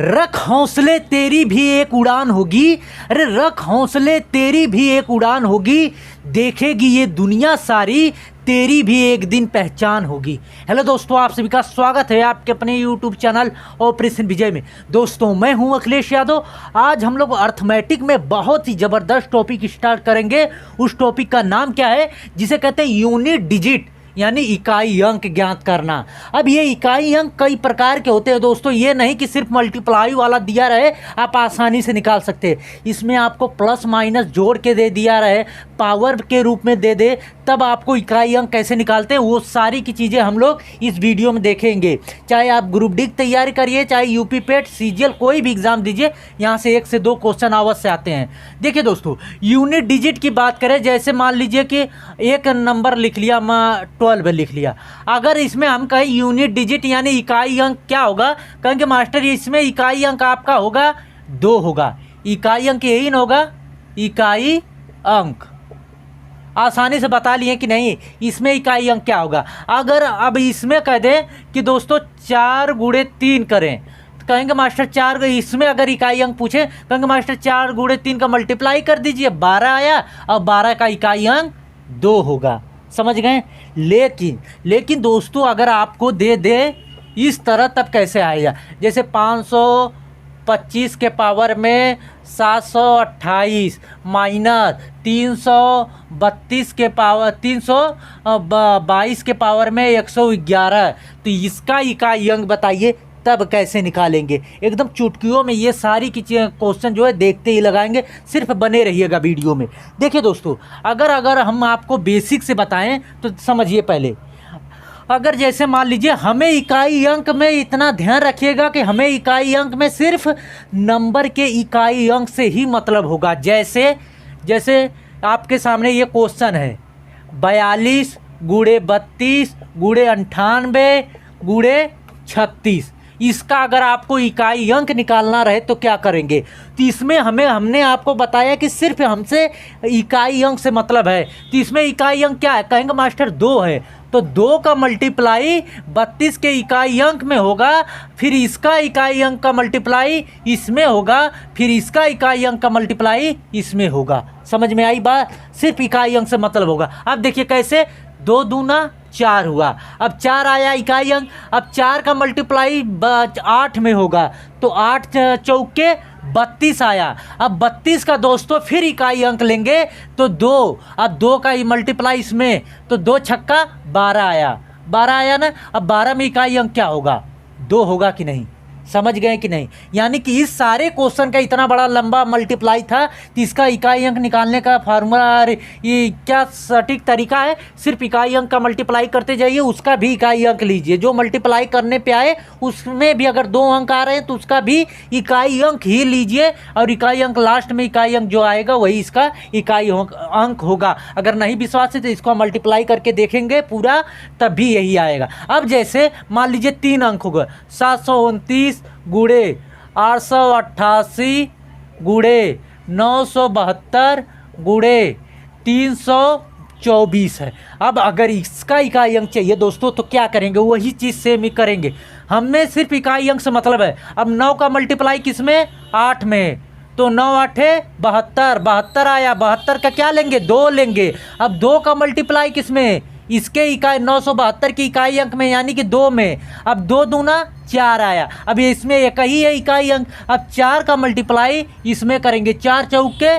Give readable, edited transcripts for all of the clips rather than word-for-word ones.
रख हौसले तेरी भी एक उड़ान होगी। अरे रख हौसले तेरी भी एक उड़ान होगी, देखेगी ये दुनिया सारी, तेरी भी एक दिन पहचान होगी। हेलो दोस्तों, आप सभी का स्वागत है आपके अपने यूट्यूब चैनल ऑपरेशन विजय में। दोस्तों मैं हूं अखिलेश यादव। आज हम लोग अर्थमेटिक में बहुत ही ज़बरदस्त टॉपिक स्टार्ट करेंगे। उस टॉपिक का नाम क्या है, जिसे कहते हैं यूनिट डिजिट, यानी इकाई अंक ज्ञात करना। अब ये इकाई अंक कई प्रकार के होते हैं दोस्तों। ये नहीं कि सिर्फ मल्टीप्लाई वाला दिया रहे आप आसानी से निकाल सकते हैं। इसमें आपको प्लस माइनस जोड़ के दे दिया रहे, पावर के रूप में दे दे, तब आपको इकाई अंक कैसे निकालते हैं वो सारी की चीज़ें हम लोग इस वीडियो में देखेंगे। चाहे आप ग्रुप डी की तैयारी करिए, चाहे यूपी पेट, सीजीएल, कोई भी एग्ज़ाम दीजिए, यहाँ से 1 से 2 क्वेश्चन अवश्य आते हैं। देखिए दोस्तों, यूनिट डिजिट की बात करें, जैसे मान लीजिए कि एक नंबर लिख लिया, 12 लिख लिया। अगर इसमें हम कहें यूनिट डिजिट यानी इकाई अंक क्या होगा, कहेंगे मास्टर इसमें इकाई अंक आपका होगा 2 होगा। इकाई अंक यही न होगा, इकाई अंक आसानी से बता लिए कि नहीं, इसमें इकाई अंक क्या होगा। अगर अब इसमें कह दें कि दोस्तों 4 गुणे 3 करें, तो कहेंगे मास्टर 4, इसमें अगर इकाई अंक पूछे कहेंगे मास्टर 4 गुणे 3 का मल्टीप्लाई कर दीजिए, 12 आया, और 12 का इकाई अंक 2 होगा। समझ गए। लेकिन दोस्तों अगर आपको दे दे इस तरह, तब कैसे आएगा। जैसे 525 के पावर में 728 माइनस 332 के पावर 322 के पावर में 111, तो इसका इकाई अंक बताइए, तब कैसे निकालेंगे। एकदम चुटकियों में ये सारी की क्वेश्चन जो है देखते ही लगाएंगे। सिर्फ बने रहिएगा वीडियो में। देखिए दोस्तों, अगर हम आपको बेसिक से बताएं तो समझिए पहले। अगर जैसे मान लीजिए हमें इकाई अंक में इतना ध्यान रखिएगा कि हमें इकाई अंक में सिर्फ नंबर के इकाई अंक से ही मतलब होगा। जैसे आपके सामने ये क्वेश्चन है, 42 गुणे 32 गुणे 98 गुणे 36। इसका अगर आपको इकाई अंक निकालना रहे तो क्या करेंगे। तो इसमें हमने आपको बताया कि सिर्फ हमसे इकाई अंक से मतलब है। तो इसमें इकाई अंक क्या है, कहेंगे मास्टर 2 है, तो 2 का मल्टीप्लाई 32 के इकाई अंक में होगा, फिर इसका इकाई अंक का मल्टीप्लाई इसमें होगा, फिर इसका इकाई अंक का मल्टीप्लाई इसमें होगा। समझ में आई बात। सिर्फ इकाई अंक से मतलब होगा। अब देखिए कैसे, 2 दूना 4 हुआ, अब 4 आया इकाई अंक, अब 4 का मल्टीप्लाई 8 में होगा, तो 8 चौके 32 आया। अब 32 का दोस्तों फिर इकाई अंक लेंगे तो 2, अब 2 का मल्टीप्लाई इसमें, तो 2 छक्का 12 आया, 12 आया ना। अब 12 में इकाई अंक क्या होगा, 2 होगा कि नहीं। समझ गए कि नहीं। यानी कि इस सारे क्वेश्चन का इतना बड़ा लंबा मल्टीप्लाई था, तो इसका इकाई अंक निकालने का फार्मूला, ये क्या सटीक तरीका है, सिर्फ इकाई अंक का मल्टीप्लाई करते जाइए, उसका भी इकाई अंक लीजिए। जो मल्टीप्लाई करने पे आए उसमें भी अगर 2 अंक आ रहे हैं तो उसका भी इकाई अंक ही लीजिए, और इकाई अंक लास्ट में इकाई अंक जो आएगा वही इसका इकाई अंक होगा। अगर नहीं विश्वास है तो इसको मल्टीप्लाई करके देखेंगे पूरा, तब भी यही आएगा। अब जैसे मान लीजिए 3 अंक होगा, 729 गुणे 888 गुणे 972 गुणे 324 है। अब अगर इसका इकाई अंक चाहिए दोस्तों तो क्या करेंगे, वही चीज़ सेम ही करेंगे। हमें सिर्फ इकाई अंक से मतलब है। अब 9 का मल्टीप्लाई किस में, 8 में, तो 9 8 72, 72 आया, 72 का क्या लेंगे, 2 लेंगे। अब 2 का मल्टीप्लाई किस में, इसके इकाई 972 की इकाई अंक में, यानी कि 2 में। अब 2 दूना 4 आया, अब इसमें एक ही है इकाई अंक। अब 4 का मल्टीप्लाई इसमें करेंगे, 4 चौके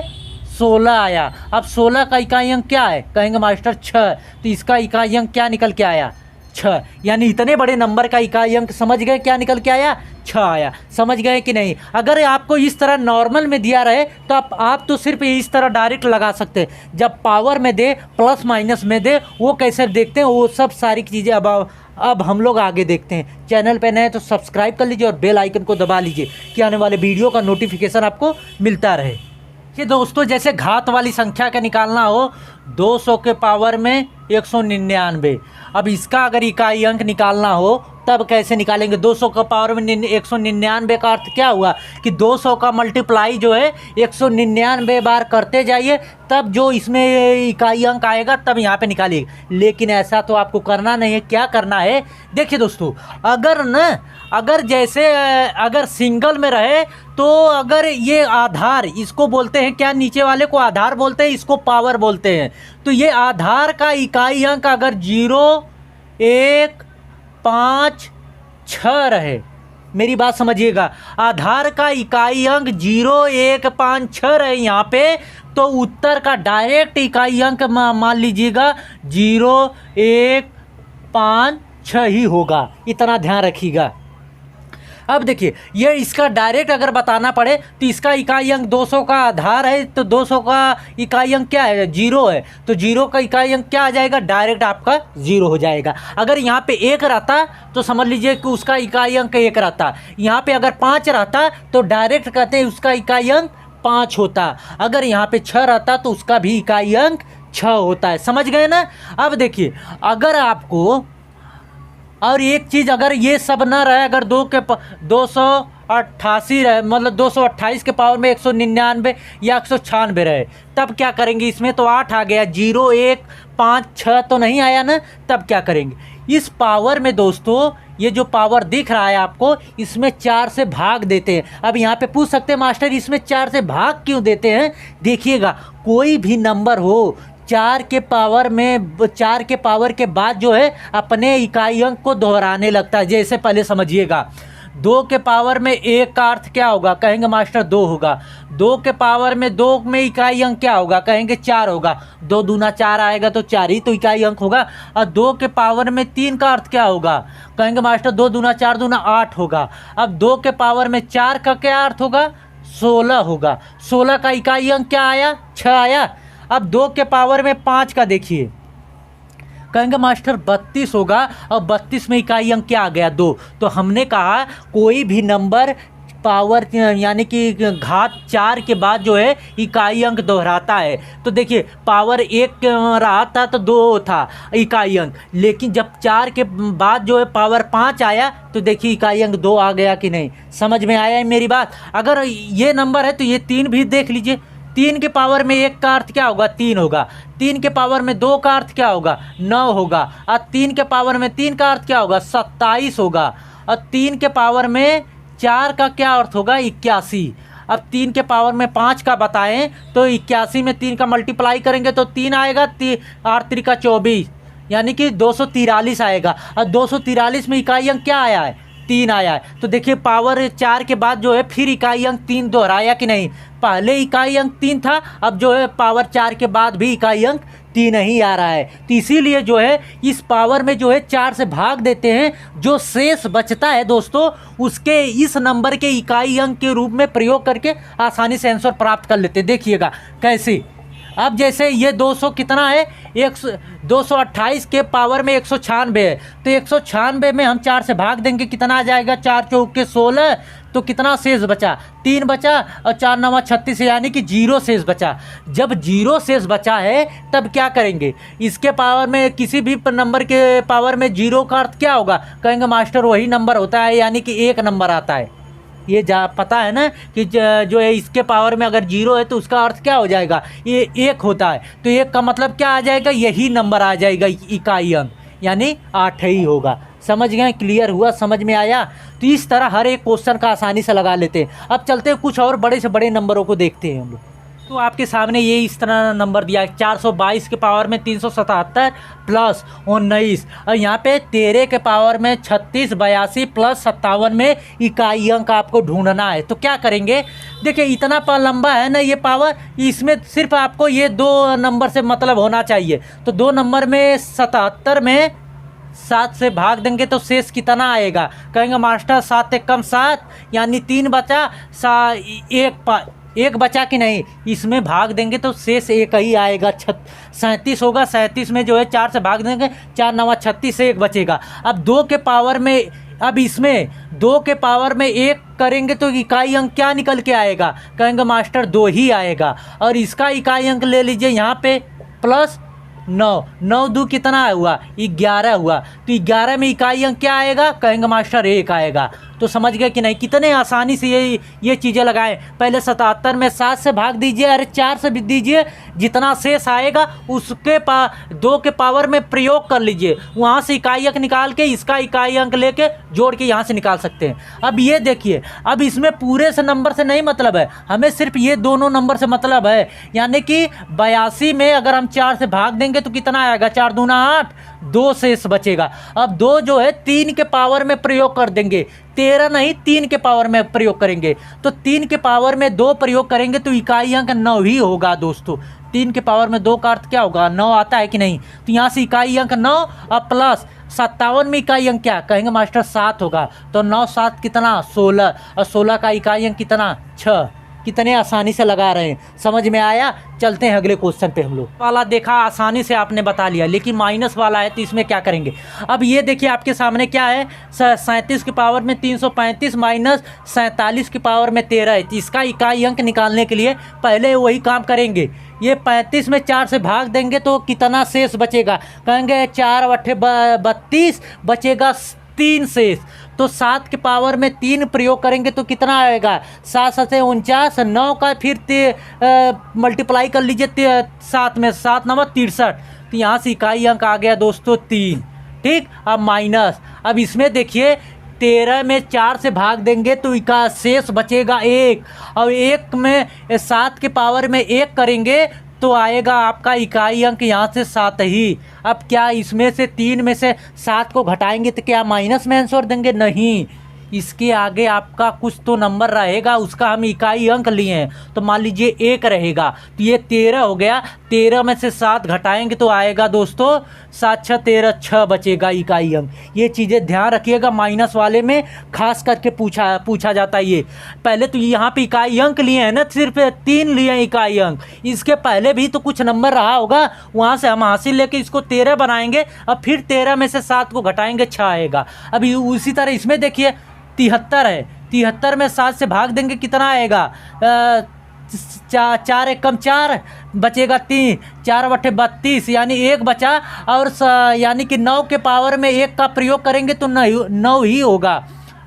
16 आया। अब 16 का इकाई अंक क्या है, कहेंगे मास्टर 6, तो इसका इकाई अंक क्या निकल के आया, 6। यानी इतने बड़े नंबर का इकाई अंक समझ गए क्या निकल के आया, 6 आया। समझ गए कि नहीं। अगर आपको इस तरह नॉर्मल में दिया रहे तो आप तो सिर्फ इस तरह डायरेक्ट लगा सकते हैं। जब पावर में दे, प्लस माइनस में दे, वो कैसे देखते हैं, वो सब सारी चीज़ें अब हम लोग आगे देखते हैं। चैनल पे नए तो सब्सक्राइब कर लीजिए और बेल आइकन को दबा लीजिए कि आने वाले वीडियो का नोटिफिकेशन आपको मिलता रहे। ये दोस्तों जैसे घात वाली संख्या का निकालना हो, 200 के पावर में 199। अब इसका अगर इकाई अंक निकालना हो तब कैसे निकालेंगे? 200 का पावर में 199 का अर्थ क्या हुआ कि 200 का मल्टीप्लाई जो है 199 बार करते जाइए, तब जो इसमें इकाई अंक आएगा तब यहाँ पे निकालिए। लेकिन ऐसा तो आपको करना नहीं है। क्या करना है? देखिए दोस्तों, अगर जैसे अगर सिंगल में रहे तो अगर ये आधार, इसको बोलते हैं क्या, नीचे वाले को आधार बोलते हैं, इसको पावर बोलते हैं। तो ये आधार का इकाई अंक अगर 0, 1, 5, 6 रहे, मेरी बात समझिएगा, आधार का इकाई अंक 0, 1, 5, 6 रहे यहाँ पे, तो उत्तर का डायरेक्ट इकाई अंक मान लीजिएगा 0, 1, 5, 6 ही होगा। इतना ध्यान रखिएगा। अब देखिए, ये इसका डायरेक्ट अगर बताना पड़े तो इसका इकाई अंक 200 का आधार है, तो 200 का इकाई अंक क्या है? 0 है। तो 0 का इकाई अंक क्या आ जाएगा? डायरेक्ट आपका 0 हो जाएगा। अगर यहाँ पे 1 रहता तो समझ लीजिए कि उसका इकाई अंक 1 रहता। यहाँ पे अगर 5 रहता तो डायरेक्ट कहते हैं उसका इकाई अंक 5 होता। अगर यहाँ पे 6 रहता तो उसका भी इकाई अंक 6 होता है। समझ गए ना? अब देखिए, अगर आपको और एक चीज़, अगर ये सब ना रहे, अगर 288 रहे, मतलब 228 के पावर में 199 या 196 रहे, तब क्या करेंगे? इसमें तो 8 आ गया, 0, 1, 5, 6 तो नहीं आया ना, तब क्या करेंगे? इस पावर में दोस्तों, ये जो पावर दिख रहा है आपको, इसमें 4 से भाग देते हैं। अब यहाँ पे पूछ सकते हैं मास्टर इसमें 4 से भाग क्यों देते हैं? देखिएगा, कोई भी नंबर हो, 4 के पावर के बाद जो है अपने इकाई अंक को दोहराने लगता है। जैसे पहले समझिएगा, 2 के पावर में 1 का अर्थ क्या होगा? कहेंगे मास्टर 2 होगा। 2 के पावर में 2 में इकाई अंक क्या होगा? कहेंगे 4 होगा। 2 दूना 4 आएगा तो 4 ही तो इकाई अंक होगा। और 2 के पावर में 3 का अर्थ क्या होगा? कहेंगे मास्टर 2 दूना 4 दूना 8 होगा। अब 2 के पावर में 4 का क्या अर्थ होगा? 16 होगा। 16 का इकाई अंक क्या आया? 6 आया। अब 2 के पावर में 5 का देखिए, कहेंगे मास्टर 32 होगा, और 32 में इकाई अंक क्या आ गया? 2। तो हमने कहा कोई भी नंबर पावर यानी कि घात 4 के बाद जो है इकाई अंक दोहराता है। तो देखिए, पावर 1 रहा था तो 2 था इकाई अंक, लेकिन जब 4 के बाद जो है पावर 5 आया तो देखिए इकाई अंक 2 आ गया कि नहीं? समझ में आया है मेरी बात? अगर ये नंबर है तो ये 3 भी देख लीजिए। 3 के पावर में 1 का अर्थ क्या होगा? 3 होगा। 3 के पावर में 2 का अर्थ क्या होगा? 9 होगा। और 3 के पावर में 3 का अर्थ क्या होगा? 27 होगा। और 3 के पावर में 4 का क्या अर्थ होगा? 81। अब 3 के पावर में 5 का बताएं तो 81 में 3 का मल्टीप्लाई करेंगे तो 3 आएगा, 8 3 का 24, यानी कि 243 आएगा। और 243 में इकाई अंक क्या आया है? 3 आया है। तो देखिए, पावर 4 के बाद जो है फिर इकाई अंक 3 दोहराया कि नहीं? पहले इकाई अंक 3 था, अब जो है पावर 4 के बाद भी इकाई अंक 3 ही आ रहा है। तो इसीलिए जो है इस पावर में जो है 4 से भाग देते हैं, जो शेष बचता है दोस्तों उसके इस नंबर के इकाई अंक के रूप में प्रयोग करके आसानी से आंसर प्राप्त कर लेते हैं। देखिएगा कैसे। अब जैसे ये 200 कितना है? 228 के पावर में 196 है, तो 196 में हम 4 से भाग देंगे, कितना आ जाएगा? 4 चौके 16, तो कितना शेष बचा? 3 बचा, और 4 9 36, यानी कि 0 शेष बचा। जब 0 शेष बचा है तब क्या करेंगे? इसके पावर में किसी भी नंबर के पावर में 0 का अर्थ क्या होगा? कहेंगे मास्टर वही नंबर होता है, यानी कि 1 नंबर आता है। ये पता है ना कि जो है इसके पावर में अगर 0 है तो उसका अर्थ क्या हो जाएगा? ये 1 होता है। तो 1 का मतलब क्या आ जाएगा? यही नंबर आ जाएगा इकाई अंक, यानी 8 ही होगा। समझ गए? क्लियर हुआ? समझ में आया? तो इस तरह हर एक क्वेश्चन का आसानी से लगा लेते हैं। अब चलते हैं कुछ और बड़े से बड़े नंबरों को देखते हैं हम लोग। तो आपके सामने ये इस तरह नंबर दिया है, 422 के पावर में 377 प्लस 19, और यहाँ पे 13 के पावर में 36, 82 प्लस 57 में इकाई अंक आपको ढूंढना है। तो क्या करेंगे? देखिए, इतना लंबा है ना ये पावर, इसमें सिर्फ आपको ये 2 नंबर से मतलब होना चाहिए। तो 2 नंबर में 77 में 7 से भाग देंगे तो शेष कितना आएगा? कहेंगे मास्टर 7 एक कम 7, यानी 3 बचा, 1 बचा कि नहीं? इसमें भाग देंगे तो शेष 1 ही आएगा, 37 होगा। 37 में जो है 4 से भाग देंगे, 4 9 36 से 1 बचेगा। अब 2 के पावर में, अब इसमें 2 के पावर में 1 करेंगे तो इकाई अंक क्या निकल के आएगा? कहेंगे मास्टर 2 ही आएगा। और इसका इकाई अंक ले लीजिए यहाँ पे प्लस 9, 9 दू कितना हुआ 11 हुआ। तो 11 में इकाई अंक क्या आएगा, कहेंगे मास्टर 1 आएगा। तो समझ गए कि नहीं, कितने आसानी से ये चीज़ें लगाएं। पहले 77 में 7 से भाग दीजिए, अरे 4 से भी दीजिए, जितना शेष आएगा उसके 2 के पावर में प्रयोग कर लीजिए, वहाँ से इकाई अंक निकाल के इसका इकाई अंक लेके जोड़ के यहाँ से निकाल सकते हैं। अब ये देखिए, अब इसमें पूरे से नंबर से नहीं मतलब है, हमें सिर्फ ये दोनों नंबर से मतलब है। यानी कि 82 में अगर हम 4 से भाग देंगे तो कितना आएगा, 4 दूना 8, 2 शेष बचेगा। अब 2 जो है 3 के पावर में प्रयोग कर देंगे, 13 नहीं 3 के पावर में प्रयोग करेंगे। तो 3 के पावर में 2 प्रयोग करेंगे तो इकाई अंक 9 ही होगा दोस्तों। 3 के पावर में 2 का अर्थ क्या होगा, 9 आता है कि नहीं। तो यहाँ से इकाई अंक 9 और प्लस 57 में इकाई अंक क्या, कहेंगे मास्टर 7 होगा। तो 9 7 कितना 16, और 16 का इकाई अंक कितना 6। कितने आसानी से लगा रहे हैं, समझ में आया। चलते हैं अगले क्वेश्चन पे। हम लोग वाला देखा आसानी से आपने बता लिया, लेकिन माइनस वाला है तो इसमें क्या करेंगे। अब ये देखिए आपके सामने क्या है, 37 की पावर में 335 माइनस 47 की पावर में 13 है। तो इसका इकाई अंक निकालने के लिए पहले वही काम करेंगे। ये 35 में 4 से भाग देंगे तो कितना शेष बचेगा, कहेंगे 4 8 32 बचेगा 3 शेष। तो 7 के पावर में 3 प्रयोग करेंगे तो कितना आएगा, 7 7 49, 9 का फिर मल्टीप्लाई कर लीजिए 7 में, 7 9 63। तो यहाँ से इकाई अंक आ गया दोस्तों 3। ठीक, अब माइनस, अब इसमें देखिए 13 में 4 से भाग देंगे तो इका शेष बचेगा 1, और 1 में 7 के पावर में 1 करेंगे तो आएगा आपका इकाई अंक यहाँ से 7 ही। अब क्या इसमें से 3 में से 7 को घटाएंगे तो क्या माइनस में आंसर देंगे, नहीं, इसके आगे आपका कुछ तो नंबर रहेगा, उसका हम इकाई अंक लिए हैं। तो मान लीजिए 1 रहेगा, तो ये 13 हो गया, 13 में से 7 घटाएंगे तो आएगा दोस्तों 7 6 13, 6 बचेगा इकाई अंक। ये चीज़ें ध्यान रखिएगा, माइनस वाले में खास करके पूछा जाता है। ये पहले तो यहाँ पे इकाई अंक लिए हैं ना, सिर्फ 3 लिए हैं इकाई अंक, इसके पहले भी तो कुछ नंबर रहा होगा, वहाँ से हम हासिल लेके इसको 13 बनाएंगे, अब फिर 13 में से 7 को घटाएंगे 6 आएगा। अभी उसी तरह इसमें देखिए 73 है, 73 में 7 से भाग देंगे कितना आएगा, 4 1 कम 4 बचेगा 3, 4 8 32, यानी 1 बचा, और यानी कि 9 के पावर में 1 का प्रयोग करेंगे तो 9 ही होगा।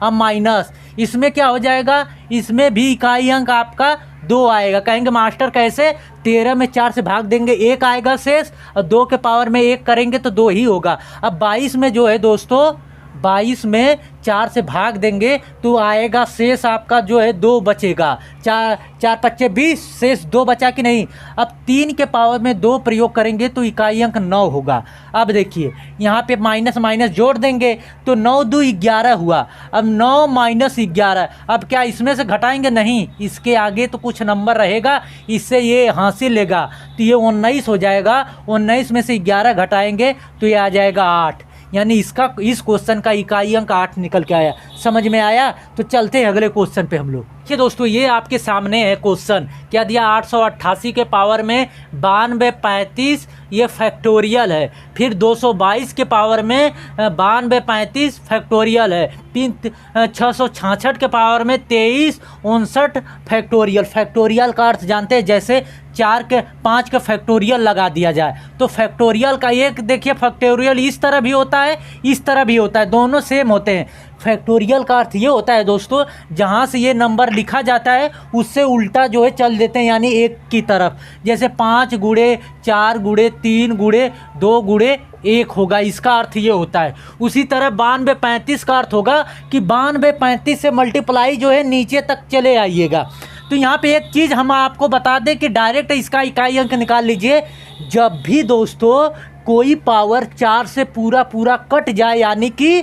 अब माइनस, इसमें क्या हो जाएगा, इसमें भी इकाई अंक आपका 2 आएगा। कहेंगे मास्टर कैसे, 13 में 4 से भाग देंगे 1 आएगा शेष, और 2 के पावर में 1 करेंगे तो 2 ही होगा। अब 22 में जो है दोस्तों, 22 में 4 से भाग देंगे तो आएगा शेष आपका जो है 2 बचेगा, 4 4 25 20, शेष 2 बचा कि नहीं। अब 3 के पावर में 2 प्रयोग करेंगे तो इकाई अंक 9 होगा। अब देखिए यहाँ पे माइनस माइनस जोड़ देंगे तो 9 2 11 हुआ। अब 9 माइनस 11, अब क्या इसमें से घटाएंगे, नहीं, इसके आगे तो कुछ नंबर रहेगा, इससे ये हासिल लेगा तो ये 19 हो जाएगा। 19 में से 11 घटाएंगे तो ये आ जाएगा 8, यानी इसका इस क्वेश्चन का इकाई अंक 8 निकल के आया। समझ में आया। तो चलते हैं अगले क्वेश्चन पे हम लोग। देखिए दोस्तों, ये आपके सामने है क्वेश्चन, क्या दिया, 888 के पावर में 92 35, ये फैक्टोरियल है। फिर 222 के पावर में 92 35 फैक्टोरियल है। फिर 666 के पावर में 23 59 फैक्टोरियल। फैक्टोरियल का अर्थ जानते हैं, जैसे 4 के 5 का फैक्टोरियल लगा दिया जाए तो फैक्टोरियल का एक देखिए, फैक्टोरियल इस तरह भी होता है, इस तरह भी होता है, दोनों सेम होते हैं। फैक्टोरियल का अर्थ ये होता है दोस्तों, जहाँ से ये नंबर लिखा जाता है उससे उल्टा जो है चल देते हैं, यानी 1 की तरफ। जैसे 5 गुणे 4 गुणे 3 गुणे 2 गुणे 1 होगा, इसका अर्थ ये होता है। उसी तरह 92 35 का अर्थ होगा कि 92 35 से मल्टीप्लाई जो है नीचे तक चले आइएगा। तो यहाँ पे एक चीज़ हम आपको बता दें कि डायरेक्ट इसका इकाई अंक निकाल लीजिए। जब भी दोस्तों कोई पावर 4 से पूरा कट जाए, यानी कि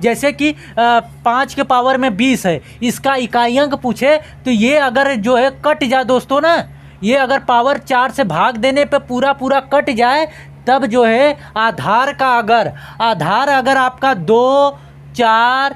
जैसे कि 5 के पावर में 20 है, इसका इकाई अंक पूछे तो ये अगर जो है कट जाए दोस्तों ना, ये अगर पावर 4 से भाग देने पे पूरा कट जाए, तब जो है आधार अगर आपका 2 4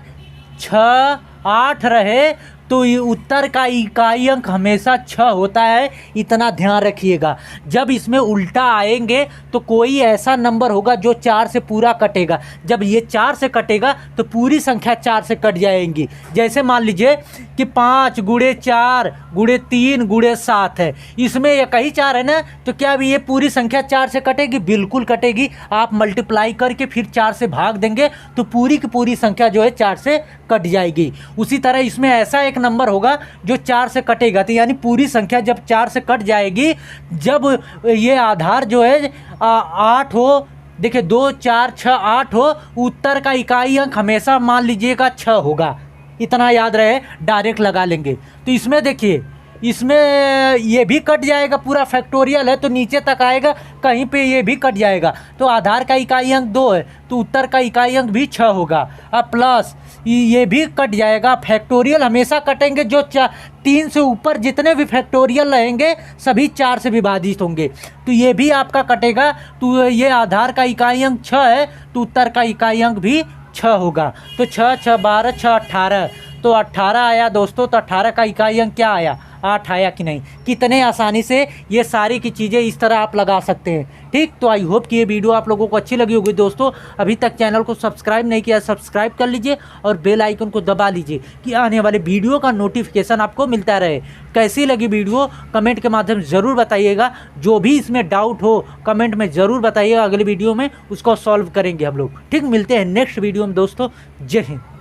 6 8 रहे तो ये उत्तर का इकाई अंक हमेशा 6 होता है, इतना ध्यान रखिएगा। जब इसमें उल्टा आएंगे तो कोई ऐसा नंबर होगा जो 4 से पूरा कटेगा। जब ये 4 से कटेगा तो पूरी संख्या 4 से कट जाएंगी। जैसे मान लीजिए कि 5 गुणे 4 गुणे 3 गुणे 7 है, इसमें एक ही 4 है ना, तो क्या भी ये पूरी संख्या 4 से कटेगी? बिल्कुल कटेगी। आप मल्टीप्लाई करके फिर 4 से भाग देंगे तो पूरी की पूरी संख्या जो है 4 से कट जाएगी। उसी तरह इसमें ऐसा एक नंबर होगा जो 4 से कटेगा, तो यानी पूरी संख्या जब 4 से कट जाएगी, जब ये आधार जो है 8 हो, देखिए 2 4 6 8 हो, उत्तर का इकाई अंक हमेशा मान लीजिएगा 6 होगा। इतना याद रहे, डायरेक्ट लगा लेंगे। तो इसमें देखिए, इसमें ये भी कट जाएगा, पूरा फैक्टोरियल है तो नीचे तक आएगा, कहीं पे ये भी कट जाएगा। तो आधार का इकाई अंक 2 है तो उत्तर का इकाई अंक भी 6 होगा। अब प्लस ये भी कट जाएगा। फैक्टोरियल हमेशा कटेंगे, जो 3 से ऊपर जितने भी फैक्टोरियल रहेंगे सभी 4 से विभाजित होंगे, तो ये भी आपका कटेगा। तो ये आधार का इकाई अंक 6 है तो उत्तर का इकाई अंक भी 6 होगा। तो 6 6 12 6 18, तो 18 आया दोस्तों। तो 18 का इकाई अंक क्या आया? 8 आया कि नहीं? कितने आसानी से ये सारी की चीज़ें इस तरह आप लगा सकते हैं। ठीक, तो आई होप कि ये वीडियो आप लोगों को अच्छी लगी होगी। दोस्तों अभी तक चैनल को सब्सक्राइब नहीं किया, सब्सक्राइब कर लीजिए और बेल आइकन को दबा लीजिए कि आने वाले वीडियो का नोटिफिकेशन आपको मिलता रहे। कैसी लगी वीडियो कमेंट के माध्यम से ज़रूर बताइएगा। जो भी इसमें डाउट हो कमेंट में ज़रूर बताइएगा, अगले वीडियो में उसको सॉल्व करेंगे हम लोग। ठीक, मिलते हैं नेक्स्ट वीडियो में दोस्तों। जय हिंद।